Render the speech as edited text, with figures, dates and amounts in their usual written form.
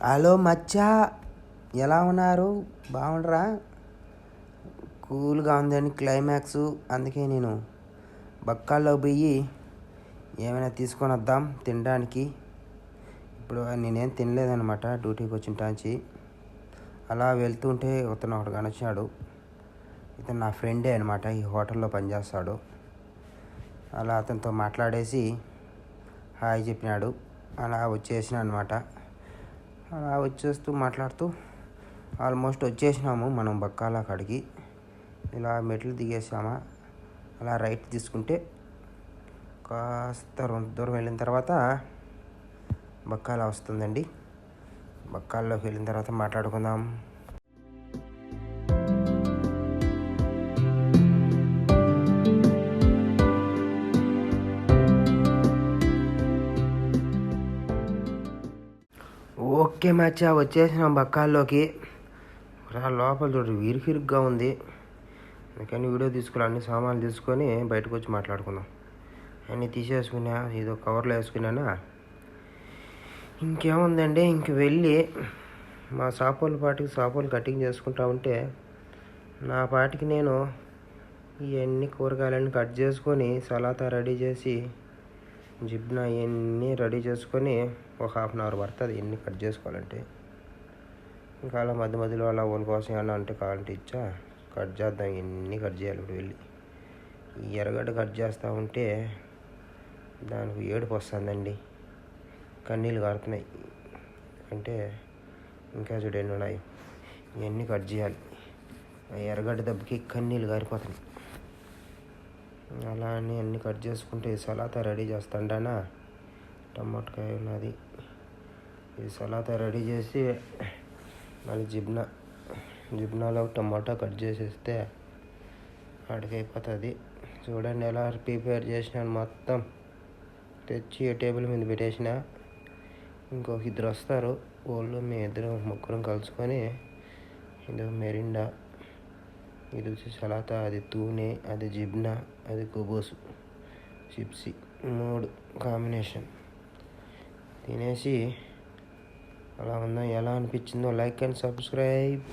Hello మచ్చా, ఎలా ఉన్నారు? బాగుండరా? కూల్గా ఉందని క్లైమాక్స్. అందుకే నేను బక్కాల్లో పోయి ఏమైనా తీసుకొని వద్దాం తినడానికి. ఇప్పుడు నేనేం తినలేదనమాట, డ్యూటీకి వచ్చిన టాంచి. అలా వెళ్తుంటే ఇతను ఒకడు కనొచ్చాడు. ఇతను నా ఫ్రెండే అనమాట, ఈ హోటల్లో పనిచేస్తాడు. అలా అతనితో మాట్లాడేసి హాయ్ చెప్పినాడు. అలా వచ్చేసిన అనమాట. అలా వచ్చేస్తూ మాట్లాడుతూ ఆల్మోస్ట్ వచ్చేసినాము మనం బక్కాల కాడికి. ఇలా మెట్లు దిగేసామా, అలా రైట్ తీసుకుంటే కాస్త దూరం వెళ్ళిన తర్వాత బక్కాల వస్తుందండి. బక్కాల్లోకి వెళ్ళిన తర్వాత మాట్లాడుకుందాం. ఓకే మచ్చా, వచ్చేసినాం బక్కాల్లోకి. లోపల చూడు ఇరుగ్గా ఉంది. అందుకని వీడియో తీసుకుని అన్ని సామాన్లు తీసుకొని బయటకు వచ్చి మాట్లాడుకుందాం. అన్నీ తీసేసుకున్నా, ఏదో కవర్లో వేసుకున్నానా. ఇంకేముందండి, ఇంక వెళ్ళి మా షాపోళ్ళ పాటికి షాపోలు కటింగ్ చేసుకుంటా ఉంటే నా పాటికి నేను ఇవన్నీ కూరగాయలన్నీ కట్ చేసుకొని సలాతా రెడీ చేసి జిబ్నా ఇవన్నీ రెడీ చేసుకొని ఒక 1/2 అవర్ పడుతుంది ఇవన్నీ కట్ చేసుకోవాలంటే. ఇంకా అలా మధ్య మధ్యలో అలా వాళ్ళ కోసం ఏమన్నా అంటే కావాలంటే ఇచ్చా కట్ చేద్దాం. ఇవన్నీ కట్ చేయాలి. ఇప్పుడు వెళ్ళి ఈ ఎర్రగడ్డ కట్ చేస్తూ ఉంటే దానికి ఏడుపు వస్తుందండి, కన్నీళ్ళు కారుతున్నాయి. అంటే ఇంకా చూడు ఎన్ని ఉన్నాయి, ఇవన్నీ కట్ చేయాలి. ఎర్రగడ్డ దెబ్బకి కన్నీళ్ళు కారిపోతున్నాయి. అలా అని అన్నీ కట్ చేసుకుంటే సలాతా రెడీ చేస్తాండానా. టమాటకాయ ఉన్నది, ఈ సలాతా రెడీ చేసి మళ్ళీ జిబ్నాలో టమాటా కట్ చేసేస్తే అడిగైపోతుంది. చూడండి ఎలా ప్రిపేర్ చేసినాను. మొత్తం తెచ్చి టేబుల్ మీద పెట్టేసిన. ఇంకొక 2 వస్తారు, వాళ్ళు మేము ముగ్గురం కలుసుకొని ఇది మెరిండా, ఇది వచ్చి సలాతా, అది తూనె, అది జిబ్నా, అది కుబూసు చిప్సీ 3 కాంబినేషన్ తినేసి అలా ఉందా. ఎలా అనిపించిందో లైక్ అండ్ సబ్స్క్రైబ్.